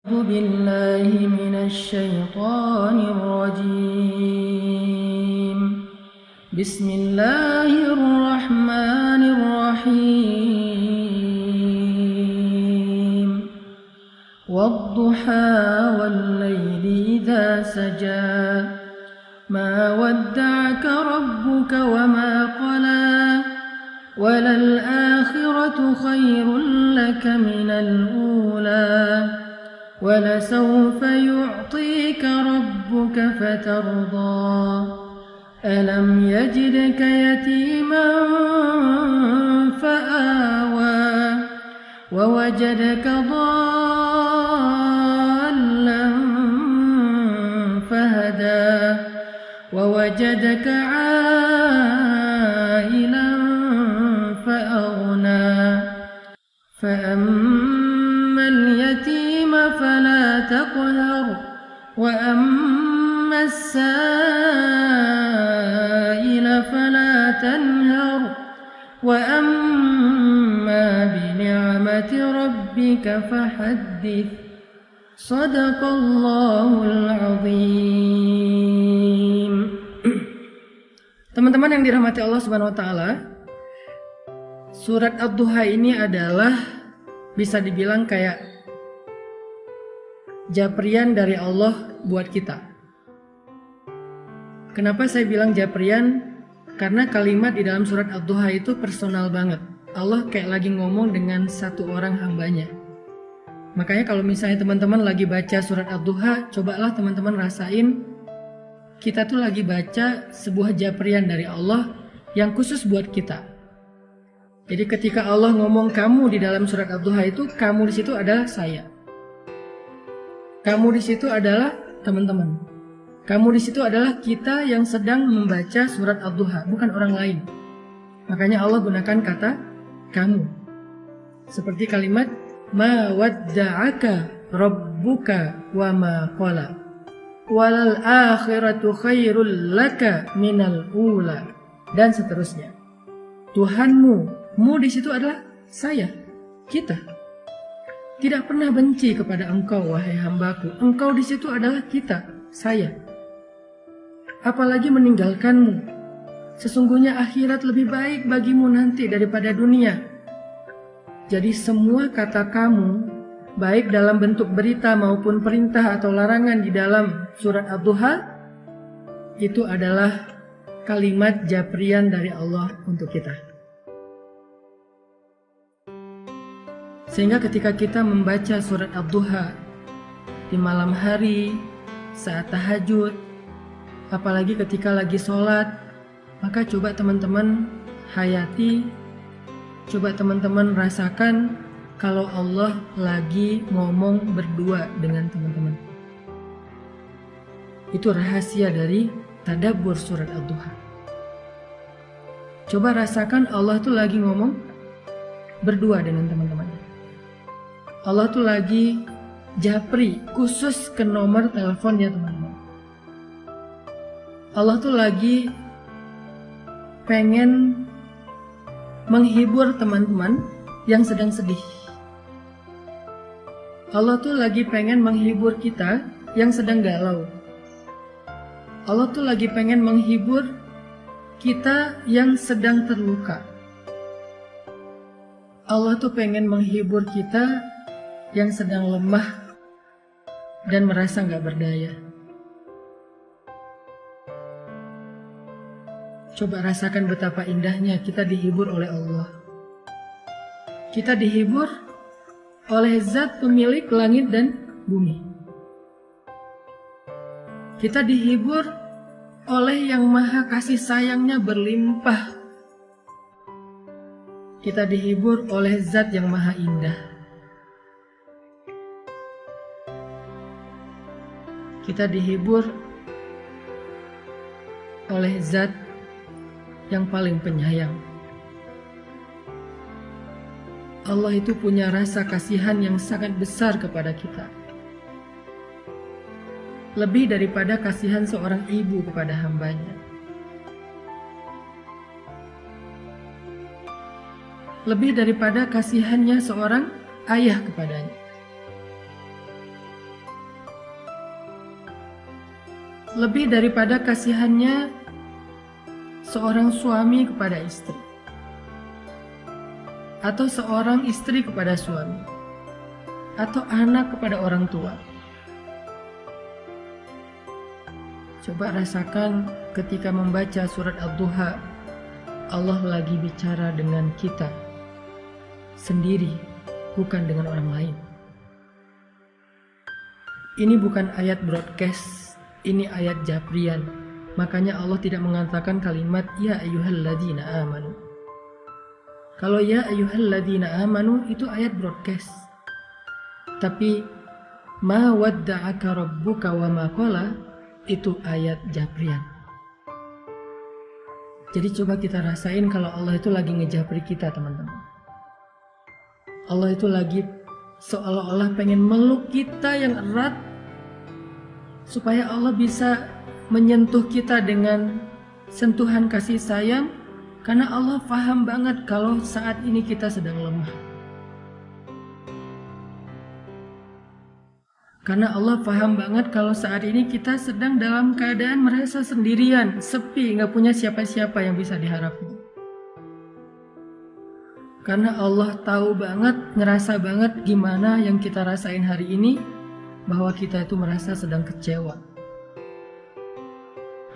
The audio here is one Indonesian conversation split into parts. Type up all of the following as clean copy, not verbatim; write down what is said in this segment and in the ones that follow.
أعوذ بالله من الشيطان الرجيم. بسم الله الرحمن الرحيم. والضحى والليل إذا سجى ما ودعك ربك وما قلى وللآخرة خير لك من الأولى ولسوف يعطيك ربك فترضى ألم يجدك يتيما فآوى ووجدك ضالا فهدى ووجدك عائلا فأغنى فأما اليتيم فلا تقهر وأما السائل فلا تنهر وأما بنعمة ربك فحدث. Sadaqallahul azim. Teman-teman yang dirahmati Allah Subhanahu wa taala, surat Ad-Duha ini adalah bisa dibilang kayak japrian dari Allah buat kita. Kenapa saya bilang japrian? Karena kalimat di dalam surat Ad-Duha itu personal banget. Allah kayak lagi ngomong dengan satu orang hambanya. Makanya kalau misalnya teman-teman lagi baca surat Ad-Duha, cobalah teman-teman rasain kita tuh lagi baca sebuah japrian dari Allah yang khusus buat kita. Jadi ketika Allah ngomong kamu di dalam surat Ad-Duha itu, kamu di situ adalah saya. Kamu di situ adalah teman-teman. Kamu di situ adalah kita yang sedang membaca surat Ad-Duha, bukan orang lain. Makanya Allah gunakan kata kamu. Seperti kalimat ma wadda'aka rabbuka wa ma qala walal akhiratu khairul laka minal ula, dan seterusnya. Tuhanmu, mu di situ adalah saya, kita. Tidak pernah benci kepada engkau wahai hambaku. Engkau di situ adalah kita, saya. Apalagi meninggalkanmu. Sesungguhnya akhirat lebih baik bagimu nanti daripada dunia. Jadi semua kata kamu, baik dalam bentuk berita maupun perintah atau larangan di dalam surat Ad-Duha, itu adalah kalimat japrian dari Allah untuk kita. Sehingga ketika kita membaca surat Ad-Duha di malam hari, saat tahajud, apalagi ketika lagi sholat, maka coba teman-teman hayati, coba teman-teman rasakan kalau Allah lagi ngomong berdua dengan teman-teman. Itu rahasia dari tadabbur surat Ad-Duha. Coba rasakan Allah tuh lagi ngomong berdua dengan teman-teman. Allah tuh lagi japri khusus ke nomor teleponnya teman-teman. Allah tuh lagi pengen menghibur teman-teman yang sedang sedih. Allah tuh lagi pengen menghibur kita yang sedang galau. Allah tuh lagi pengen menghibur kita yang sedang terluka. Allah tuh pengen menghibur kita yang sedang lemah dan merasa gak berdaya. Coba rasakan betapa indahnya kita dihibur oleh Allah. Kita dihibur oleh zat pemilik langit dan bumi. Kita dihibur oleh yang maha kasih sayangnya berlimpah. Kita dihibur oleh zat yang maha indah. Kita dihibur oleh zat yang paling penyayang. Allah itu punya rasa kasihan yang sangat besar kepada kita. Lebih daripada kasihan seorang ibu kepada hambanya. Lebih daripada kasihannya seorang ayah kepadanya. lebih daripada kasihannya seorang suami kepada istri, atau seorang istri kepada suami, atau anak kepada orang tua. Coba rasakan ketika membaca surat Ad-Duha, Allah lagi bicara dengan kita sendiri, bukan dengan orang lain. Ini bukan ayat broadcast, ini ayat japrian. Makanya Allah tidak mengatakan kalimat ya ayyuhalladzina amanu. Kalau ya ayyuhalladzina amanu itu ayat broadcast. Tapi ma wadda'aka rabbuka wa ma qala itu ayat japrian. Jadi coba kita rasain kalau Allah itu lagi ngejapri kita, teman-teman. Allah itu lagi seolah-olah pengen meluk kita yang erat supaya Allah bisa menyentuh kita dengan sentuhan kasih sayang, karena Allah paham banget kalau saat ini kita sedang lemah. Karena Allah paham banget kalau saat ini kita sedang dalam keadaan merasa sendirian, sepi, gak punya siapa-siapa yang bisa diharapkan. Karena Allah tahu banget, ngerasa banget gimana yang kita rasain hari ini, bahwa kita itu merasa sedang kecewa.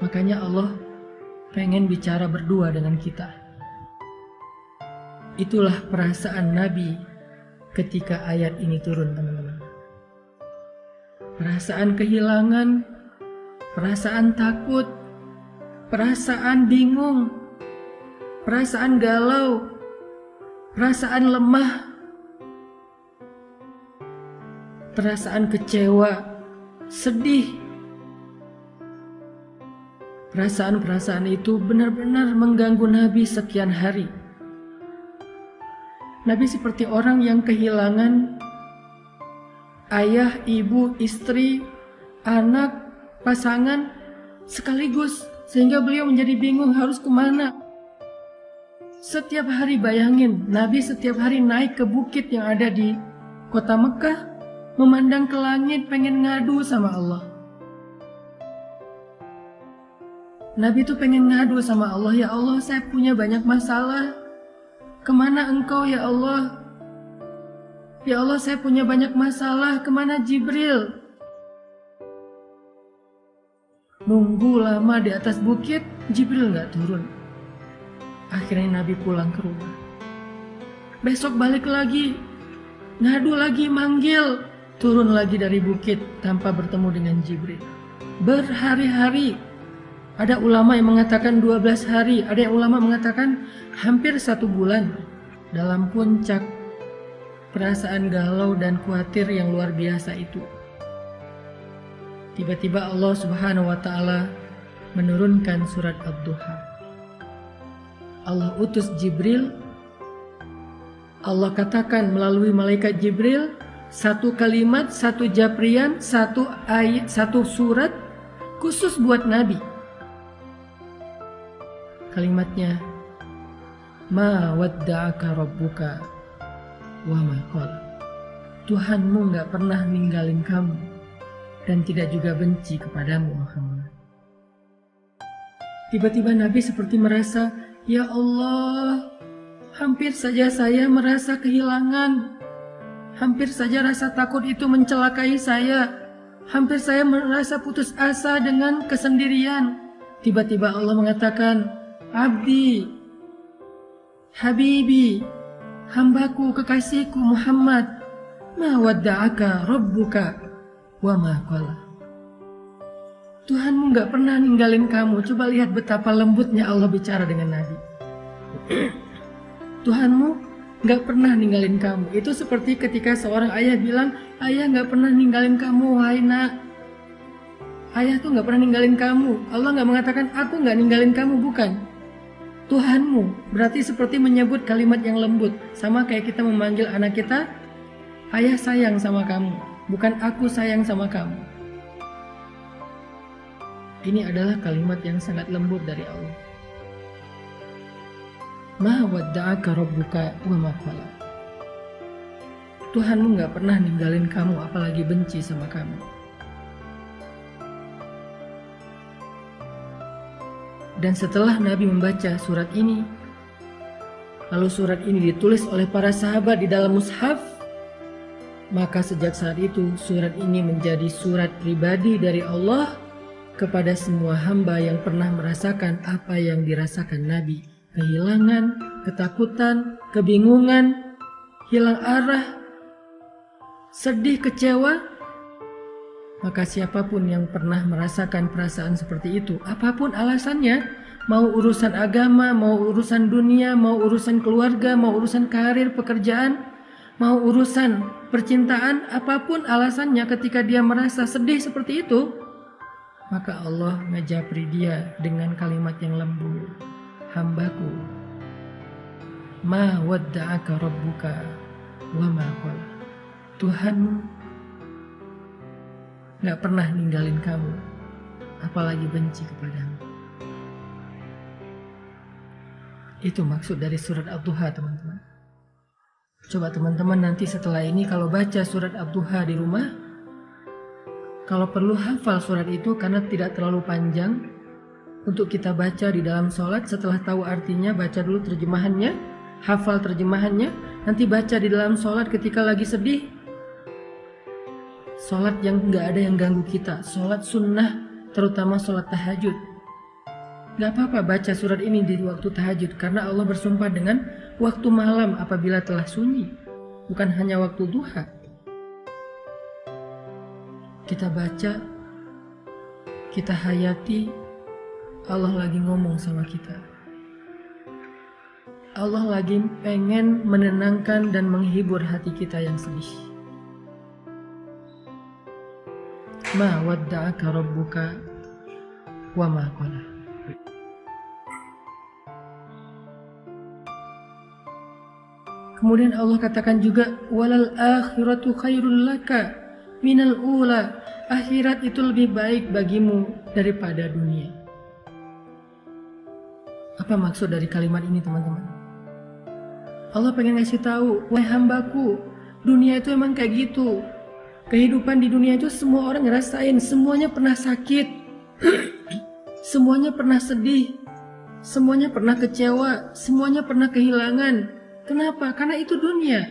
Makanya Allah pengen bicara berdua dengan kita. Itulah perasaan Nabi ketika ayat ini turun, teman-teman. Perasaan kehilangan, perasaan takut, perasaan bingung, perasaan galau, perasaan lemah, perasaan kecewa, sedih. Perasaan-perasaan itu benar-benar mengganggu Nabi sekian hari. Nabi seperti orang yang kehilangan ayah, ibu, istri, anak, pasangan sekaligus, sehingga beliau menjadi bingung harus kemana. Setiap hari bayangin, Nabi setiap hari naik ke bukit yang ada di kota Mekah, memandang ke langit pengen ngadu sama Allah. Nabi itu pengen ngadu sama Allah, ya Allah saya punya banyak masalah, kemana engkau ya Allah? Ya Allah saya punya banyak masalah, kemana Jibril? Nunggu lama di atas bukit, Jibril gak turun. Akhirnya Nabi pulang ke rumah. Besok balik lagi, ngadu lagi, manggil. Turun lagi dari bukit tanpa bertemu dengan Jibril. Berhari-hari. Ada ulama yang mengatakan 12 hari, ada yang ulama mengatakan hampir 1 bulan. Dalam puncak perasaan galau dan khawatir yang luar biasa itu. Tiba-tiba Allah Subhanahu wa Ta'ala menurunkan surat Ad-Duha. Allah utus Jibril. Allah katakan melalui malaikat Jibril, 1 kalimat, 1 japrian, 1 ayat, 1 surat khusus buat Nabi. Kalimatnya, ma wadda'aka rabbuka wa ma qala. Tuhanmu gak pernah ninggalin kamu dan tidak juga benci kepadamu, Muhammad. Tiba-tiba Nabi seperti merasa, ya Allah, hampir saja saya merasa kehilangan. Hampir saja rasa takut itu mencelakai saya. Hampir saya merasa putus asa dengan kesendirian. Tiba-tiba Allah mengatakan, Abdi, Habibi, hambaku, kekasihku Muhammad, ma wadda'aka rabbuka wa ma qala. Tuhanmu gak pernah ninggalin kamu. Coba lihat betapa lembutnya Allah bicara dengan Nabi. Tuhanmu gak pernah ninggalin kamu. Itu seperti ketika seorang ayah bilang, ayah gak pernah ninggalin kamu, wahai nak. Ayah tuh gak pernah ninggalin kamu. Allah gak mengatakan, aku gak ninggalin kamu, bukan. Tuhanmu berarti seperti menyebut kalimat yang lembut. Sama kayak kita memanggil anak kita, ayah sayang sama kamu, bukan aku sayang sama kamu. Ini adalah kalimat yang sangat lembut dari Allah. Ma wadda'aka rabbuka wa ma qala. Tuhanmu gak pernah ninggalin kamu, apalagi benci sama kamu. Dan setelah Nabi membaca surat ini, lalu surat ini ditulis oleh para sahabat di dalam mushaf, maka sejak saat itu surat ini menjadi surat pribadi dari Allah kepada semua hamba yang pernah merasakan apa yang dirasakan Nabi. Kehilangan, ketakutan, kebingungan, hilang arah, sedih, kecewa. Maka siapapun yang pernah merasakan perasaan seperti itu, apapun alasannya, mau urusan agama, mau urusan dunia, mau urusan keluarga, mau urusan karir, pekerjaan, mau urusan percintaan, apapun alasannya ketika dia merasa sedih seperti itu, maka Allah ngejapri dia dengan kalimat yang lembut. Hambaku, ma wadda'aka rabbuka wa ma qala. Tuhanmu gak pernah ninggalin kamu, apalagi benci kepadamu. Itu maksud dari surat Ad-Duha, teman-teman. Coba teman-teman nanti setelah ini kalau baca surat Ad-Duha di rumah, kalau perlu hafal surat itu karena tidak terlalu panjang untuk kita baca di dalam sholat. Setelah tahu artinya, baca dulu terjemahannya, hafal terjemahannya, nanti baca di dalam sholat ketika lagi sedih. Sholat yang gak ada yang ganggu kita, sholat sunnah, terutama sholat tahajud. Gak apa-apa baca surat ini di waktu tahajud, karena Allah bersumpah dengan waktu malam apabila telah sunyi, bukan hanya waktu duha. Kita baca, kita hayati, Allah lagi ngomong sama kita. Allah lagi pengen menenangkan dan menghibur hati kita yang sedih. Ma wadda'aka rabbuka wa ma qala. Kemudian Allah katakan juga, walal akhiratu khairul laka minal ula. Akhirat itu lebih baik bagimu daripada dunia. Apa maksud dari kalimat ini, teman-teman? Allah pengen ngasih tahu, wahai hambaku, dunia itu emang kayak gitu. Kehidupan di dunia itu semua orang ngerasain, semuanya pernah sakit, semuanya pernah sedih, semuanya pernah kecewa, semuanya pernah kehilangan. Kenapa? Karena itu dunia.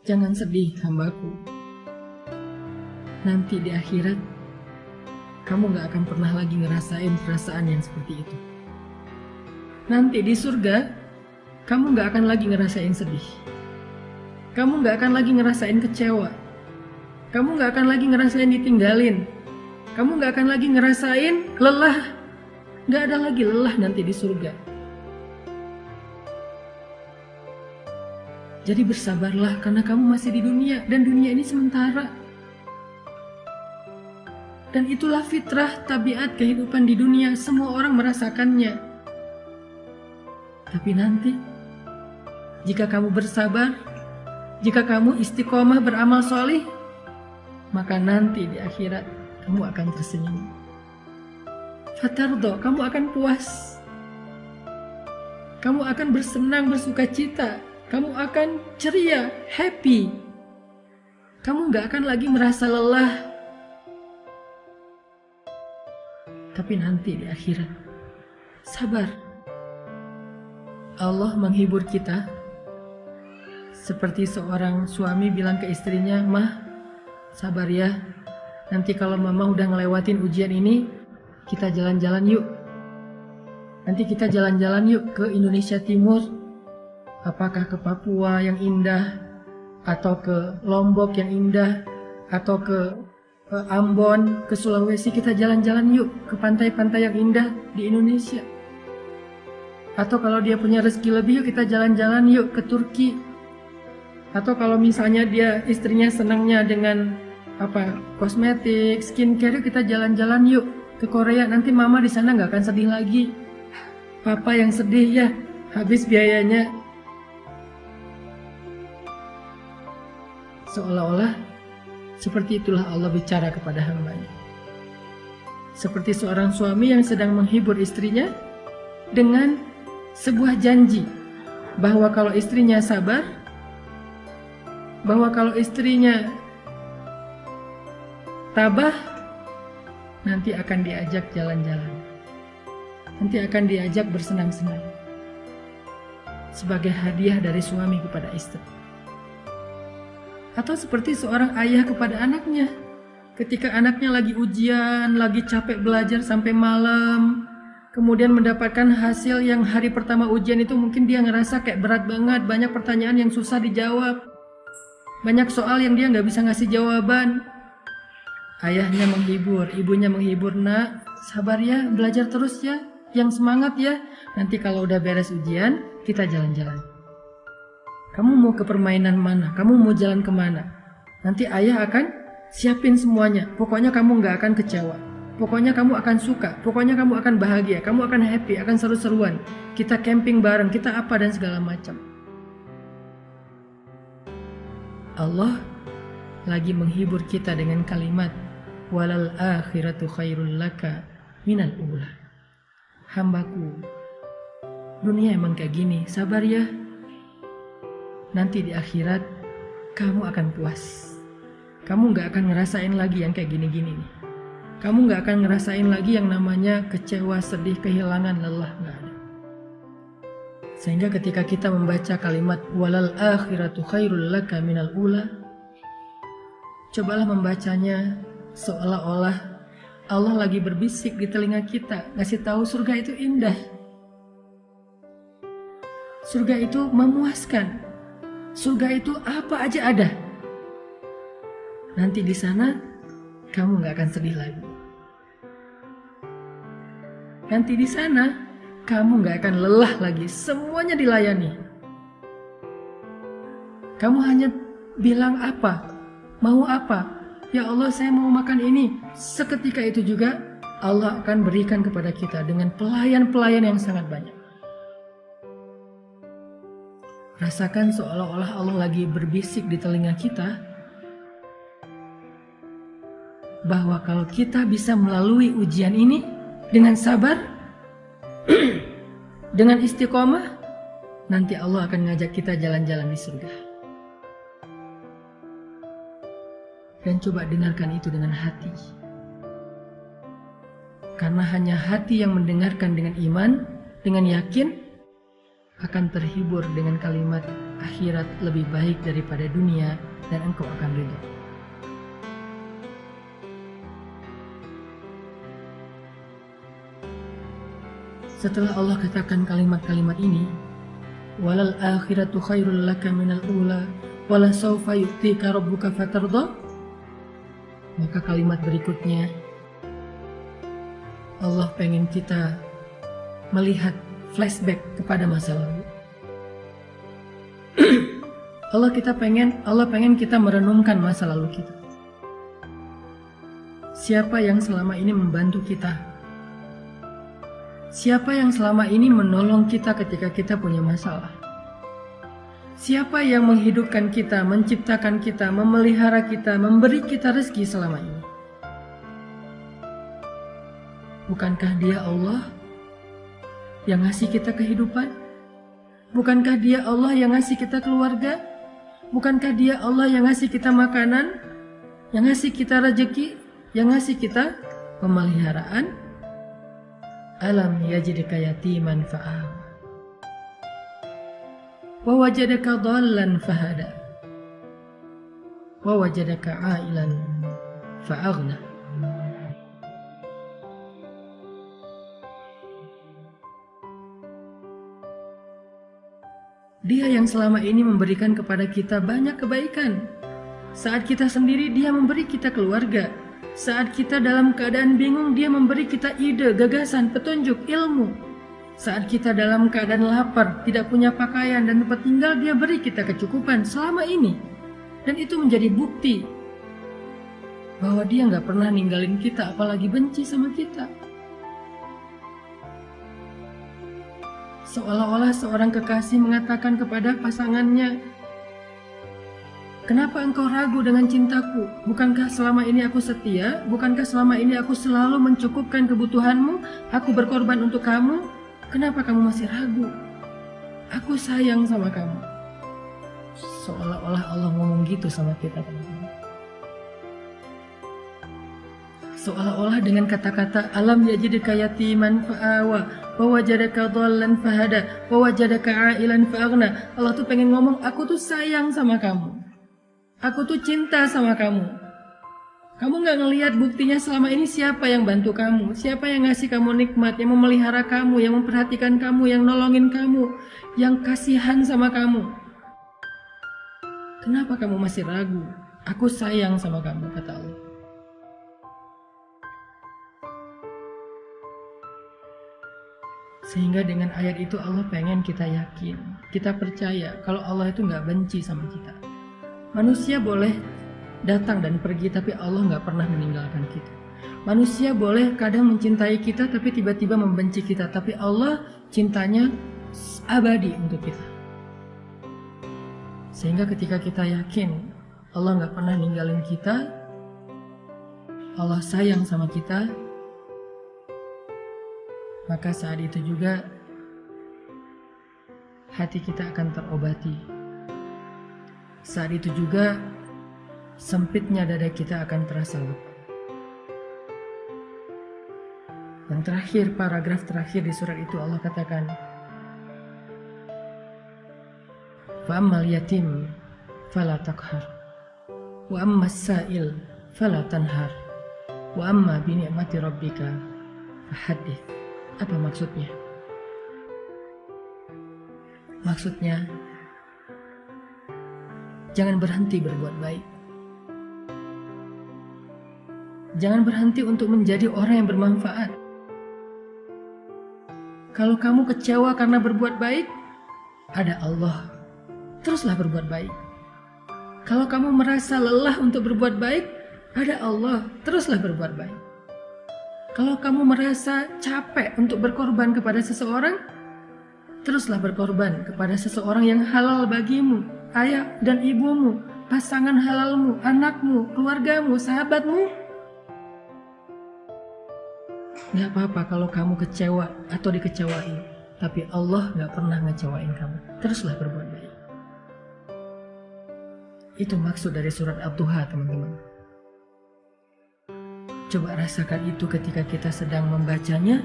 Jangan sedih, hambaku. Nanti di akhirat, kamu gak akan pernah lagi ngerasain perasaan yang seperti itu. Nanti di surga, kamu gak akan lagi ngerasain sedih. Kamu gak akan lagi ngerasain kecewa. Kamu gak akan lagi ngerasain ditinggalin. Kamu gak akan lagi ngerasain lelah. Gak ada lagi lelah nanti di surga. Jadi bersabarlah karena kamu masih di dunia. Dan dunia ini sementara. Dan itulah fitrah, tabiat kehidupan di dunia. Semua orang merasakannya. Tapi nanti, jika kamu bersabar, jika kamu istiqomah beramal solih, maka nanti di akhirat kamu akan tersenyum. Fatardo, kamu akan puas. Kamu akan bersenang, bersuka cita. Kamu akan ceria, happy. Kamu gak akan lagi merasa lelah. Tapi nanti di akhirat, sabar. Allah menghibur kita. Seperti seorang suami bilang ke istrinya, "Mah, sabar ya. Nanti kalau mama udah ngelewatin ujian ini, kita jalan-jalan yuk. Nanti kita jalan-jalan yuk ke Indonesia Timur. Apakah ke Papua yang indah, atau ke Lombok yang indah, atau ke Ambon, ke Sulawesi. Kita jalan-jalan yuk ke pantai-pantai yang indah di Indonesia. Atau kalau dia punya rezeki lebih, yuk kita jalan-jalan yuk ke Turki. Atau kalau misalnya dia istrinya senangnya dengan kosmetik, skincare, yuk kita jalan-jalan yuk ke Korea. Nanti mama di sana nggak akan sedih lagi. Papa yang sedih ya, habis biayanya." Seolah-olah seperti itulah Allah bicara kepada hamba-Nya. Seperti seorang suami yang sedang menghibur istrinya dengan sebuah janji bahwa kalau istrinya sabar, bahwa kalau istrinya tabah, nanti akan diajak jalan-jalan. nanti akan diajak bersenang-senang sebagai hadiah dari suami kepada istri. Atau seperti seorang ayah kepada anaknya, ketika anaknya lagi ujian, lagi capek belajar sampai malam, kemudian mendapatkan hasil yang hari pertama ujian itu mungkin dia ngerasa kayak berat banget, banyak pertanyaan yang susah dijawab, banyak soal yang dia nggak bisa ngasih jawaban. Ayahnya menghibur, ibunya menghibur, nak, sabar ya, belajar terus ya, yang semangat ya, nanti kalau udah beres ujian, kita jalan-jalan. Kamu mau ke permainan mana? Kamu mau jalan kemana? Nanti ayah akan siapin semuanya, pokoknya kamu nggak akan kecewa. Pokoknya kamu akan suka, pokoknya kamu akan bahagia, kamu akan happy, akan seru-seruan. Kita camping bareng, kita apa dan segala macam. Allah lagi menghibur kita dengan kalimat walal akhiratu khairul laka minal ula. Hambaku, dunia emang kayak gini, sabar ya. Nanti di akhirat kamu akan puas. Kamu gak akan ngerasain lagi yang kayak gini-gini nih. Kamu gak akan ngerasain lagi yang namanya kecewa, sedih, kehilangan, lelah, gak ada. Sehingga ketika kita membaca kalimat walal akhiratu khairul laka minal ula, cobalah membacanya seolah-olah Allah lagi berbisik di telinga kita, ngasih tahu surga itu indah. Surga itu memuaskan. Surga itu apa aja ada. Nanti di sana kamu gak akan sedih lagi. Nanti di sana kamu gak akan lelah lagi, semuanya dilayani. Kamu hanya bilang apa, mau apa, ya Allah saya mau makan ini. Seketika itu juga Allah akan berikan kepada kita dengan pelayan-pelayan yang sangat banyak. Rasakan seolah-olah Allah lagi berbisik di telinga kita, bahwa kalau kita bisa melalui ujian ini dengan sabar, dengan istiqomah, nanti Allah akan ngajak kita jalan-jalan di surga. Dan coba dengarkan itu dengan hati. Karena hanya hati yang mendengarkan dengan iman, dengan yakin, akan terhibur dengan kalimat akhirat lebih baik daripada dunia dan engkau akan ridho. Setelah Allah katakan kalimat-kalimat ini, walal akhiratu khairul laka minal ula wala sawfa yu'tika rabbuka fatardha, maka kalimat berikutnya Allah pengen kita melihat flashback kepada masa lalu. Allah pengen kita merenungkan masa lalu kita. Siapa yang selama ini membantu kita? Siapa yang selama ini menolong kita ketika kita punya masalah? Siapa yang menghidupkan kita, menciptakan kita, memelihara kita, memberi kita rezeki selama ini? Bukankah Dia Allah yang ngasih kita kehidupan? Bukankah Dia Allah yang ngasih kita keluarga? Bukankah Dia Allah yang ngasih kita makanan? Yang ngasih kita rezeki? Yang ngasih kita pemeliharaan? Alam yajidka yatiman fa'awa wa wajadaka dhallan fahada wa wajadaka ailan fa'aghna. Dia yang selama ini memberikan kepada kita banyak kebaikan. Saat kita sendiri, Dia memberi kita keluarga. Saat kita dalam keadaan bingung, Dia memberi kita ide, gagasan, petunjuk, ilmu. Saat kita dalam keadaan lapar, tidak punya pakaian dan tempat tinggal, Dia beri kita kecukupan selama ini. Dan itu menjadi bukti bahwa Dia nggak pernah ninggalin kita, apalagi benci sama kita. Seolah-olah seorang kekasih mengatakan kepada pasangannya, kenapa engkau ragu dengan cintaku? Bukankah selama ini aku setia? Bukankah selama ini aku selalu mencukupkan kebutuhanmu? Aku berkorban untuk kamu. Kenapa kamu masih ragu? Aku sayang sama kamu. Seolah-olah Allah ngomong gitu sama kita, teman-teman. Seolah-olah dengan kata-kata alam yajidka yatiman fa'awa wa wajadaka dhallan fahada, wa wajadaka 'ailan fa'aghna. Allah tuh pengen ngomong, aku tuh sayang sama kamu. Aku tuh cinta sama kamu. Kamu gak ngelihat buktinya selama ini siapa yang bantu kamu, siapa yang ngasih kamu nikmat, yang memelihara kamu, yang memperhatikan kamu, yang nolongin kamu, yang kasihan sama kamu. Kenapa kamu masih ragu? Aku sayang sama kamu, kata Allah. Sehingga dengan ayat itu Allah pengen kita yakin, kita percaya kalau Allah itu gak benci sama kita. Manusia boleh datang dan pergi, tapi Allah gak pernah meninggalkan kita. Manusia boleh kadang mencintai kita, tapi tiba-tiba membenci kita. Tapi Allah cintanya abadi untuk kita. Sehingga ketika kita yakin Allah gak pernah ninggalin kita, Allah sayang sama kita, maka saat itu juga hati kita akan terobati. Saat itu juga sempitnya dada kita akan terasa lega. Yang terakhir, paragraf terakhir di surat itu Allah katakan, wa ammal yatim fala taqhar, wa ammas sa'il fala tanhar, wa amma bi ni'mati rabbika fahaddits. Apa maksudnya? Maksudnya, jangan berhenti berbuat baik. Jangan berhenti untuk menjadi orang yang bermanfaat. Kalau kamu kecewa karena berbuat baik, ada Allah. Teruslah berbuat baik. Kalau kamu merasa lelah untuk berbuat baik, ada Allah. Teruslah berbuat baik. Kalau kamu merasa capek untuk berkorban kepada seseorang, teruslah berkorban kepada seseorang yang halal bagimu, ayah dan ibumu, pasangan halalmu, anakmu, keluargamu, sahabatmu. Gak apa-apa kalau kamu kecewa atau dikecewain, tapi Allah gak pernah ngecewain kamu. Teruslah berbuat baik. Itu maksud dari surat Ad-Duha, teman-teman. Coba rasakan itu ketika kita sedang membacanya.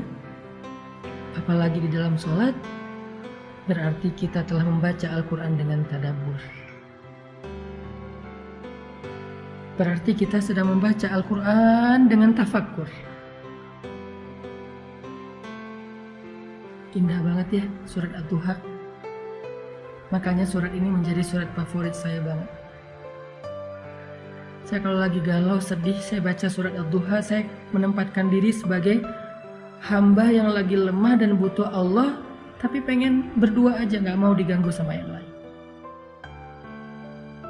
Apalagi di dalam sholat, berarti kita telah membaca Al-Quran dengan tadabbur. Berarti kita sedang membaca Al-Quran dengan tafakkur. Indah banget ya surat Ad-Duha. Makanya surat ini menjadi surat favorit saya banget. Saya kalau lagi galau, sedih, saya baca surat Ad-Duha. Saya menempatkan diri sebagai hamba yang lagi lemah dan butuh Allah, tapi pengen berdua aja, gak mau diganggu sama yang lain.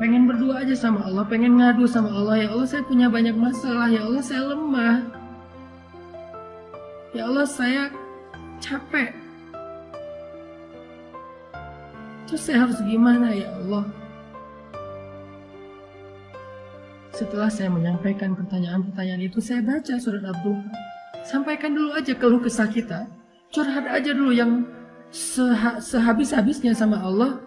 Pengen berdua aja sama Allah, pengen ngadu sama Allah. Ya Allah, saya punya banyak masalah. Ya Allah, saya lemah. Ya Allah, saya capek. Terus saya harus gimana ya Allah? Setelah saya menyampaikan pertanyaan-pertanyaan itu, saya baca surat Ad-Duha. Sampaikan dulu aja keluh kesah kita. Curhat aja dulu yang sehabis-habisnya sama Allah.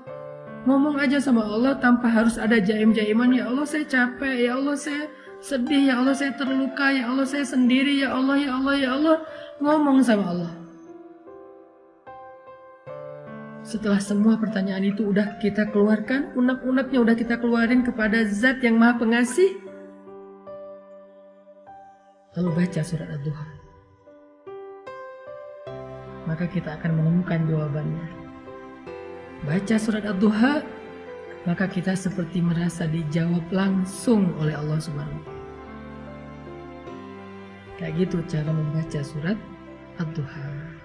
Ngomong aja sama Allah tanpa harus ada jaim-jaiman. Ya Allah, saya capek. Ya Allah, saya sedih. Ya Allah, saya terluka. Ya Allah, saya sendiri. Ya Allah, ya Allah, ya Allah. Ngomong sama Allah. Setelah semua pertanyaan itu udah kita keluarkan, unek-uneknya udah kita keluarin kepada Zat yang Maha Pengasih, lalu baca surat Ad-Duha, maka kita akan menemukan jawabannya. Baca surat Ad-Duha, maka kita seperti merasa dijawab langsung oleh Allah Subhanahu wa Ta'ala. Kayak gitu cara membaca surat Ad-Duha.